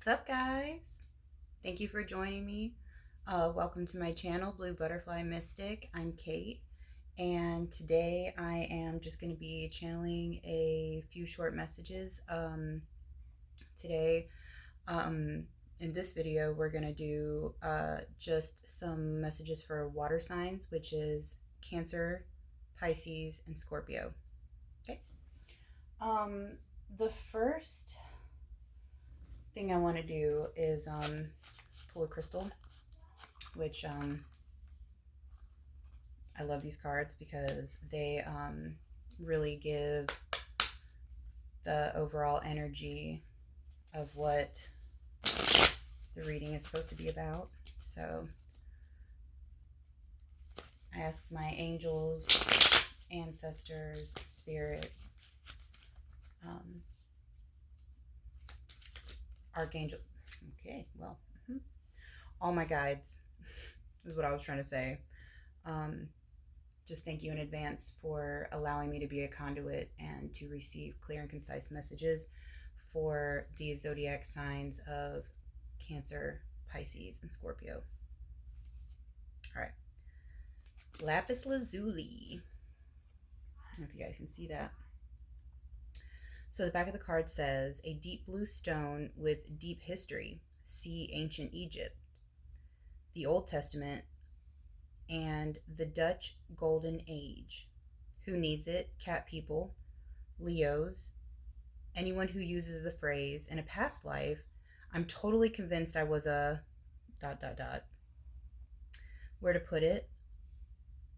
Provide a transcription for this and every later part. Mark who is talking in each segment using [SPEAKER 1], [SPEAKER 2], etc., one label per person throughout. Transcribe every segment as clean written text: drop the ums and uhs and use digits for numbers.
[SPEAKER 1] Sup guys? Thank you for joining me. Welcome to my channel, Blue Butterfly Mystic. I'm Kate, and today I am just going to be channeling a few short messages. Today, in this video, we're going to do just some messages for water signs, which is Cancer, Pisces, and Scorpio. Okay. The first thing I want to do is pull a crystal, which I love these cards because they really give the overall energy of what the reading is supposed to be about. So I ask my angels, ancestors, spirit, archangel. Okay, well, all my guides is what I was trying to say. Just thank you in advance for allowing me to be a conduit and to receive clear and concise messages for the zodiac signs of Cancer, Pisces, and Scorpio. All right. Lapis lazuli. I don't know if you guys can see that. So the back of the card says, a deep blue stone with deep history. See ancient Egypt, the Old Testament, and the Dutch Golden Age. Who needs it? Cat people, Leos, anyone who uses the phrase, in a past life, I'm totally convinced I was a ... Where to put it?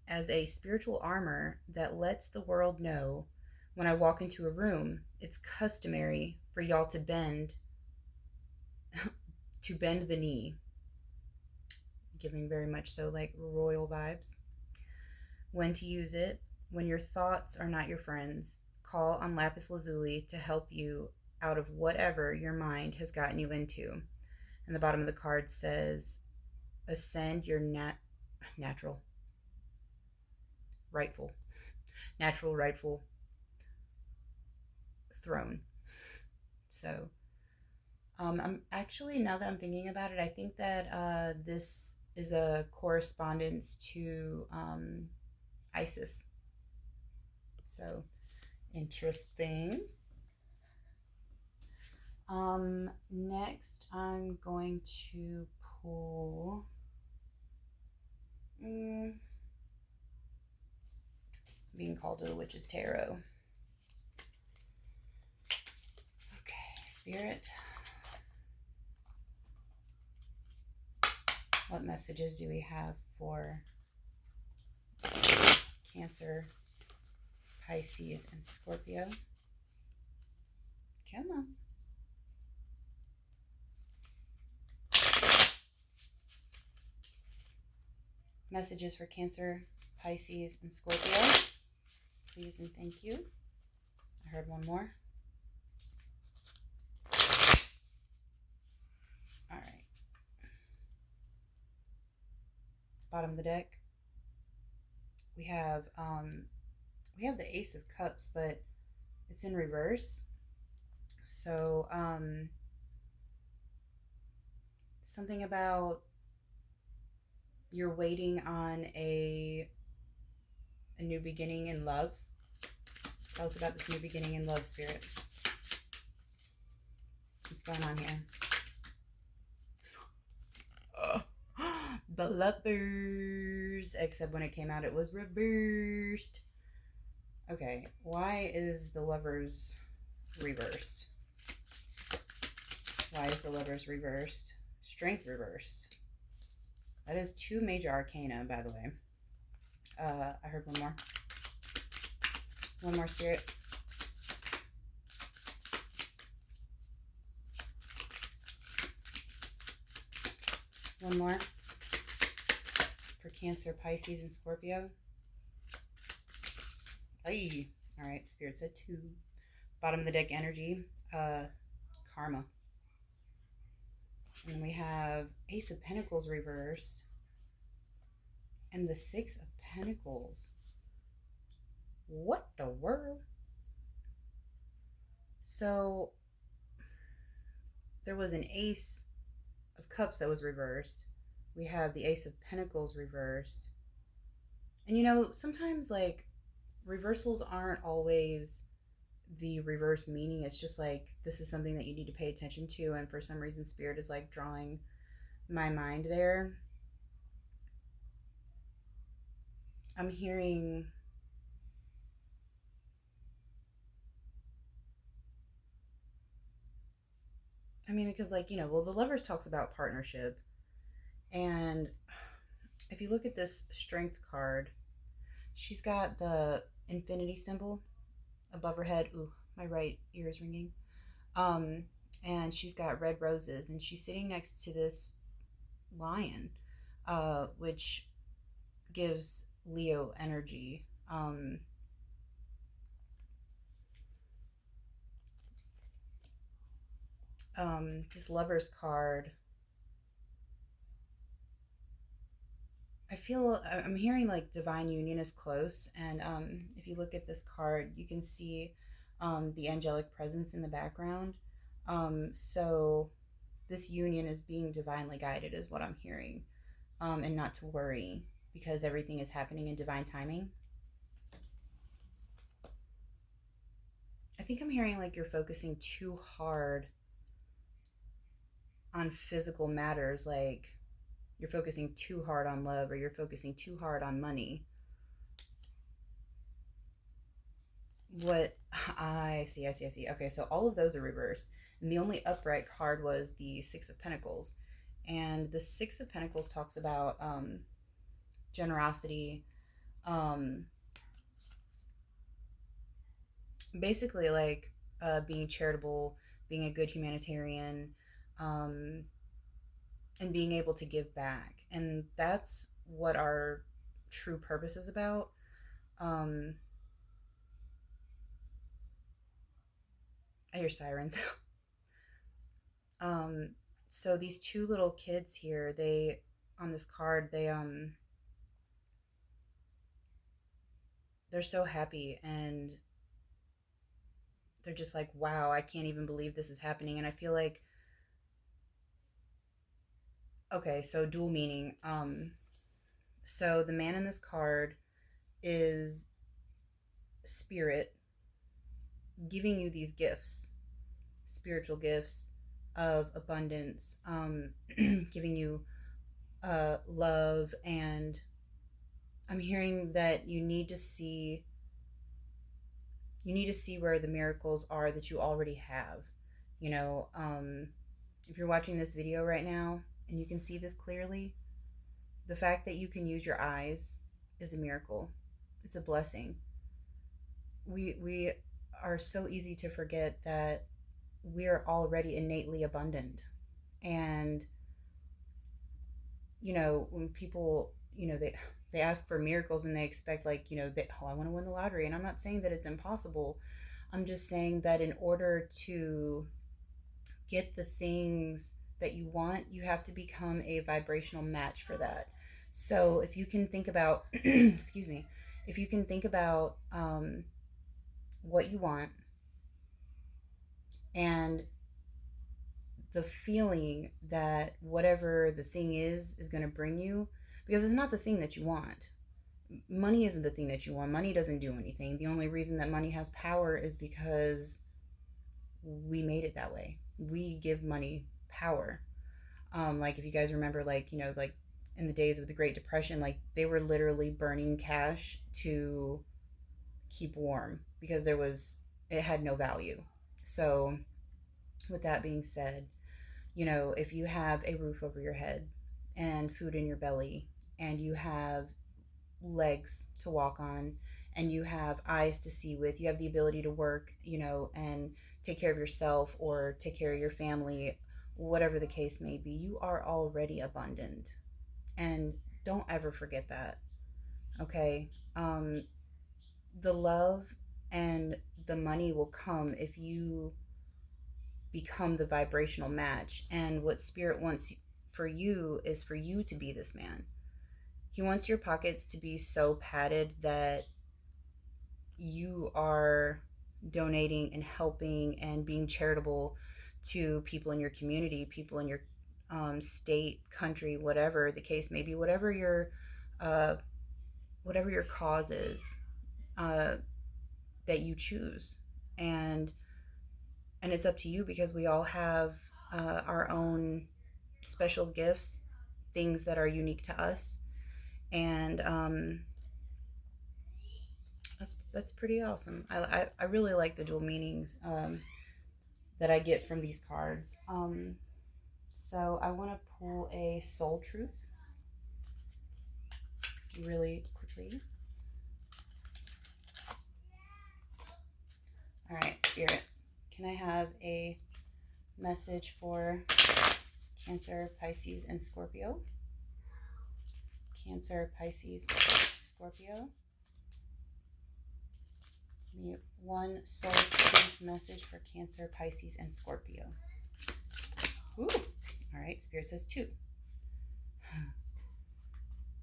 [SPEAKER 1] As a spiritual armor that lets the world know when I walk into a room, it's customary for y'all to bend the knee. Giving very much so like royal vibes. When to use it? When your thoughts are not your friends, call on lapis lazuli to help you out of whatever your mind has gotten you into. And the bottom of the card says, ascend your natural rightful throne. So I'm actually, now that I'm thinking about it, I think that this is a correspondence to Isis. So interesting. Next I'm going to pull being called to the Witch's Tarot. Okay, Spirit, what messages do we have for Cancer, Pisces, and Scorpio? Come on. Messages for Cancer, Pisces, and Scorpio. Please and thank you. I heard one more. All right. Bottom of the deck, we have the Ace of Cups, but it's in reverse. So something about you're waiting on a new beginning in love. Tell us about this new beginning in love, Spirit. What's going on here? The Lovers, except when it came out, it was reversed. Okay, why is the Lovers reversed? Why is the Lovers reversed? Strength reversed. That is 2 major arcana, by the way. I heard one more. One more, Spirit. One more for Cancer, Pisces, and Scorpio. Ay. All right, Spirit said 2. Bottom of the deck energy, karma. And then we have Ace of Pentacles reversed and the 6 of Pentacles. What the world? So there was an Ace of Cups that was reversed. We have the Ace of Pentacles reversed. And sometimes like reversals aren't always the reverse meaning. It's just like this is something that you need to pay attention to, and for some reason spirit is like drawing my mind there. I'm hearing because like, well, the Lovers talks about partnership, and if you look at this Strength card, she's got the infinity symbol above her head. Ooh, my right ear is ringing. Um, and she's got red roses, and she's sitting next to this lion, which gives Leo energy. This Lovers card, I'm hearing like divine union is close, and if you look at this card, you can see the angelic presence in the background. So this union is being divinely guided, is what I'm hearing, and not to worry because everything is happening in divine timing. I think I'm hearing like you're focusing too hard on physical matters, like you're focusing too hard on love or you're focusing too hard on money. What I see. Okay, so all of those are reversed. And the only upright card was the Six of Pentacles. And the Six of Pentacles talks about generosity, um, basically like being charitable, being a good humanitarian, um, and being able to give back. And that's what our true purpose is about. Um, I hear sirens. um, so these two little kids here, they on this card, they're so happy, and they're just like, wow, I can't even believe this is happening. And I feel like, okay, so dual meaning. So the man in this card is spirit giving you these gifts, spiritual gifts of abundance, giving you love. And I'm hearing that you need to see where the miracles are that you already have. You know, if you're watching this video right now and you can see this clearly, the fact that you can use your eyes is a miracle. It's a blessing. We are so easy to forget that we are already innately abundant. And when people, they ask for miracles and they expect, like, that, oh, I want to win the lottery. And I'm not saying that it's impossible. I'm just saying that in order to get the things that you want, you have to become a vibrational match for that. So if you can think about, excuse me, if you can think about what you want and the feeling that whatever the thing is going to bring you, because it's not the thing that you want. Money isn't the thing that you want. Money doesn't do anything. The only reason that money has power is because we made it that way. We give money power. Like if you guys remember, like, like in the days of the Great Depression, like they were literally burning cash to keep warm because it had no value. So with that being said, if you have a roof over your head and food in your belly, and you have legs to walk on, and you have eyes to see with, you have the ability to work, and take care of yourself or take care of your family, whatever the case may be, you are already abundant. And don't ever forget that, okay? The love and the money will come if you become the vibrational match. And what spirit wants for you is for you to be this man. He wants your pockets to be so padded that you are donating and helping and being charitable to people in your community, people in your state, country, whatever the case may be, uh, whatever your cause is uh, that you choose, and it's up to you, because we all have our own special gifts, things that are unique to us, and that's pretty awesome. I really like the dual meanings that I get from these cards. So I want to pull a soul truth really quickly. All right, Spirit, can I have a message for Cancer, Pisces, and Scorpio? Cancer, Pisces, Scorpio. Give me one soul truth message for Cancer, Pisces, and Scorpio. Ooh. All right, Spirit says 2.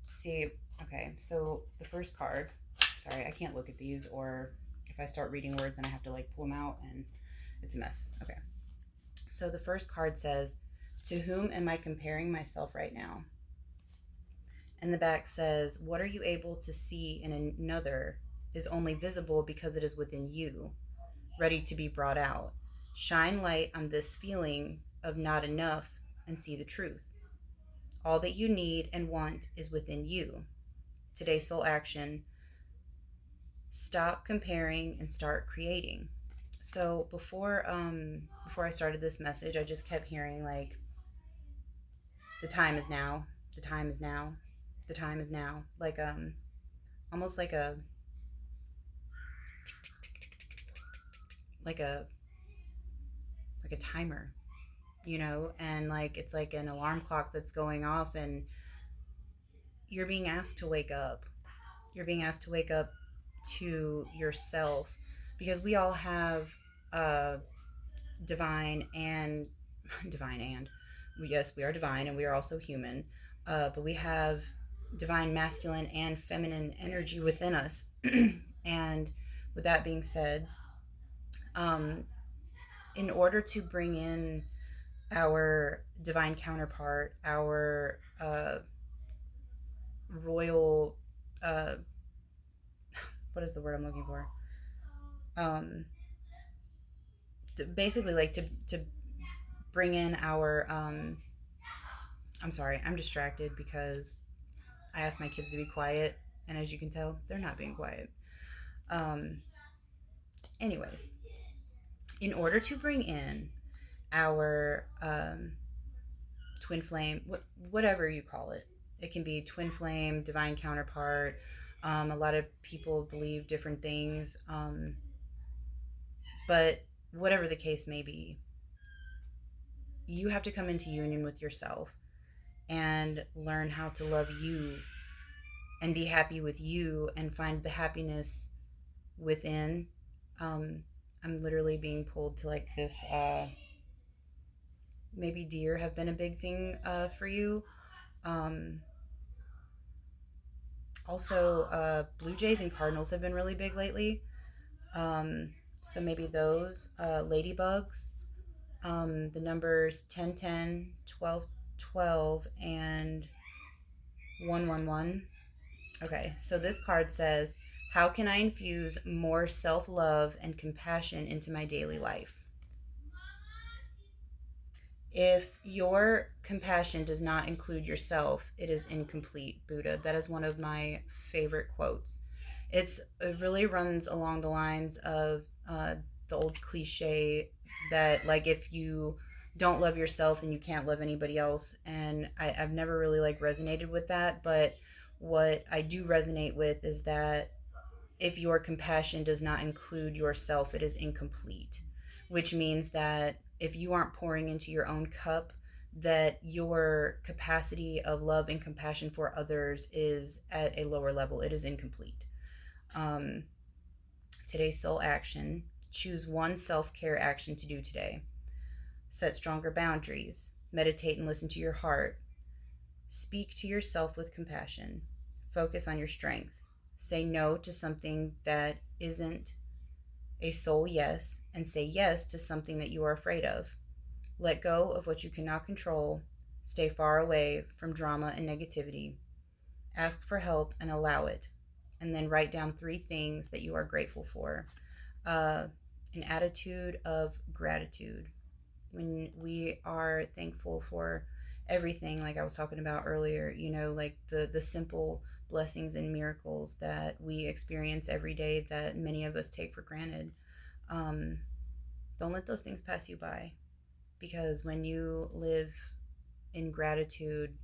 [SPEAKER 1] See, okay, so the first card, sorry, I can't look at these, or if I start reading words and I have to like pull them out, and it's a mess. Okay, so the first card says, to whom am I comparing myself right now? And the back says, what are you able to see in another is only visible because it is within you, ready to be brought out. Shine light on this feeling of not enough and see the truth. All that you need and want is within you. Today's soul action: stop comparing and start creating. So before I started this message, I just kept hearing like, the time is now, the time is now, the time is now, like almost like a like a like a timer, you know, and like it's like an alarm clock that's going off, and you're being asked to wake up. You're being asked to wake up to yourself, because we all have uh divine and divine and yes, we are divine and we are also human, but we have divine masculine and feminine energy within us. And with that being said, um, in order to bring in our divine counterpart, our royal, uh, what is the word I'm looking for? Um, Basically, like to bring in our. I'm sorry, I'm distracted because I asked my kids to be quiet, and as you can tell, they're not being quiet. Um, Anyways, in order to bring in our twin flame, whatever you call it, it can be twin flame, divine counterpart. A lot of people believe different things, but whatever the case may be, you have to come into union with yourself and learn how to love you and be happy with you and find the happiness within. Um, I'm literally being pulled to like this. Maybe deer have been a big thing for you. Um, Also, Blue Jays and Cardinals have been really big lately. So maybe those. Ladybugs. The numbers 10, 10, 12, 12, and 111. Okay, so this card says, how can I infuse more self love and compassion into my daily life? If your compassion does not include yourself, it is incomplete, Buddha. That is one of my favorite quotes. It really runs along the lines of the old cliche that, like, if you don't love yourself, then you can't love anybody else. And I've never really like resonated with that, but what I do resonate with is that if your compassion does not include yourself, it is incomplete, which means that if you aren't pouring into your own cup, that your capacity of love and compassion for others is at a lower level. It is incomplete. Um, Today's soul action: choose one self care action to do today. Set stronger boundaries. Meditate and listen to your heart. Speak to yourself with compassion. Focus on your strengths. Say no to something that isn't a soul yes, and say yes to something that you are afraid of. Let go of what you cannot control. Stay far away from drama and negativity. Ask for help and allow it. And then write down 3 things that you are grateful for. Uh, an attitude of gratitude. When we are thankful for everything, like I was talking about earlier, like the simple blessings and miracles that we experience every day that many of us take for granted. Um, don't let those things pass you by, because when you live in gratitude,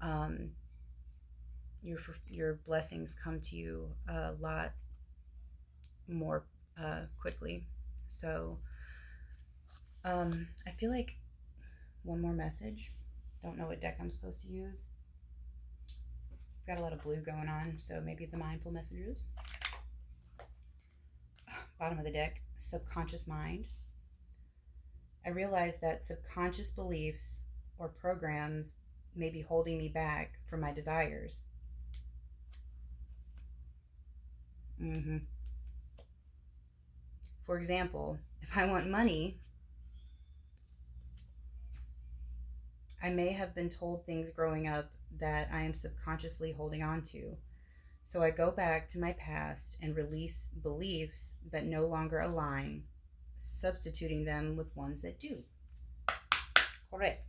[SPEAKER 1] um, your blessings come to you a lot more quickly. So I feel like one more message. Don't know what deck I'm supposed to use. Got a lot of blue going on, so maybe the mindful messages. Bottom of the deck, subconscious mind. I realize that subconscious beliefs or programs may be holding me back from my desires. Mm-hmm. For example, if I want money, I may have been told things growing up that I am subconsciously holding on to. So I go back to my past and release beliefs that no longer align, substituting them with ones that do. Correct.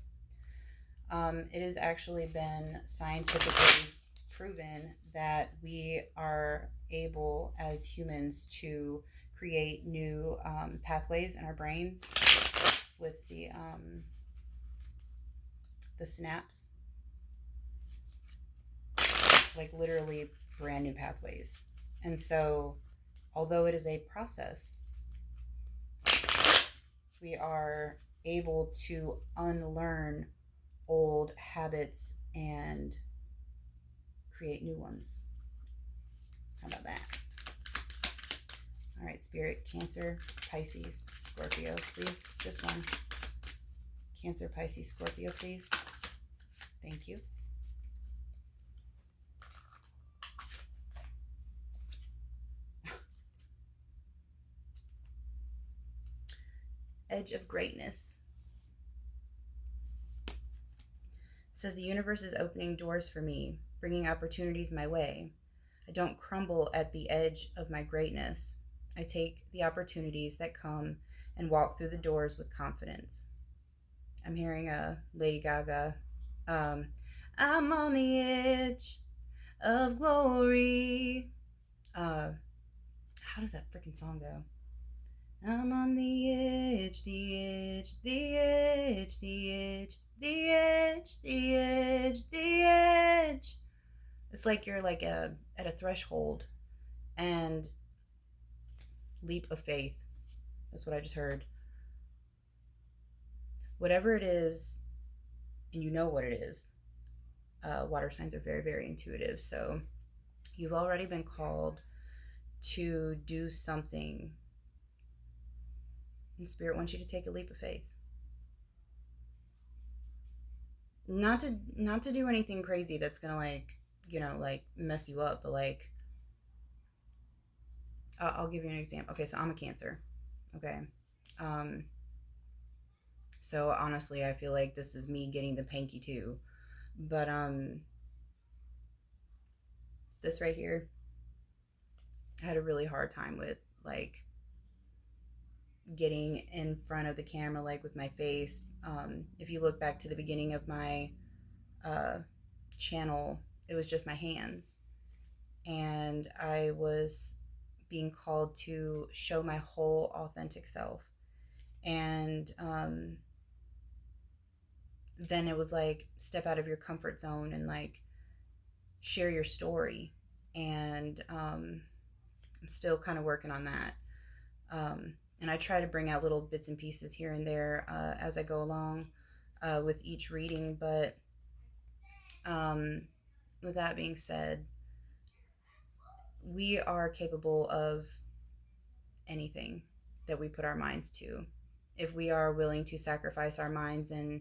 [SPEAKER 1] It has actually been scientifically proven that we are able as humans to create new pathways in our brains with the synapse, like literally brand new pathways. And so, although it is a process, we are able to unlearn old habits and create new ones. How about that? All right, Spirit, Cancer, Pisces, Scorpio, please. Just one. Cancer, Pisces, Scorpio, please. Thank you. Edge of Greatness. It says the universe is opening doors for me, bringing opportunities my way. I don't crumble at the edge of my greatness. I take the opportunities that come and walk through the doors with confidence. I'm hearing a Lady Gaga. Um, I'm on the edge of glory. How does that freaking song go? I'm on the edge, the edge, the edge, the edge, the edge, the edge, the edge. It's like you're like at a threshold and leap of faith. That's what I just heard. Whatever it is, and you know what it is. Water signs are very, very intuitive. So you've already been called to do something, and Spirit wants you to take a leap of faith. Not to do anything crazy that's gonna like mess you up, but like I'll give you an example. Okay, so I'm a Cancer. Okay. Um, so honestly, I feel like this is me getting the panky too. But this right here, I had a really hard time with, like, getting in front of the camera, like with my face. If you look back to the beginning of my uh, channel, it was just my hands, and I was being called to show my whole authentic self. And then it was like, step out of your comfort zone and like share your story. And I'm still kind of working on that. And I try to bring out little bits and pieces here and there as I go along with each reading. But um, with that being said, we are capable of anything that we put our minds to. If we are willing to sacrifice our minds and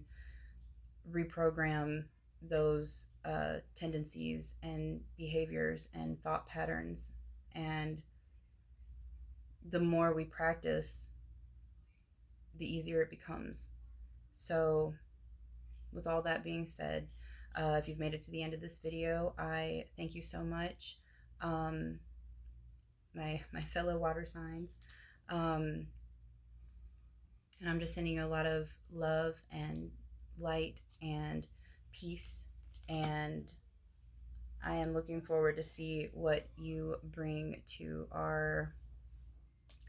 [SPEAKER 1] reprogram those tendencies and behaviors and thought patterns, and the more we practice, the easier it becomes. So with all that being said, if you've made it to the end of this video, I thank you so much, my fellow water signs. And I'm just sending you a lot of love and light and peace, and I am looking forward to see what you bring to our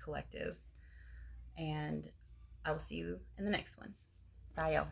[SPEAKER 1] collective. And I will see you in the next one. Bye, y'all.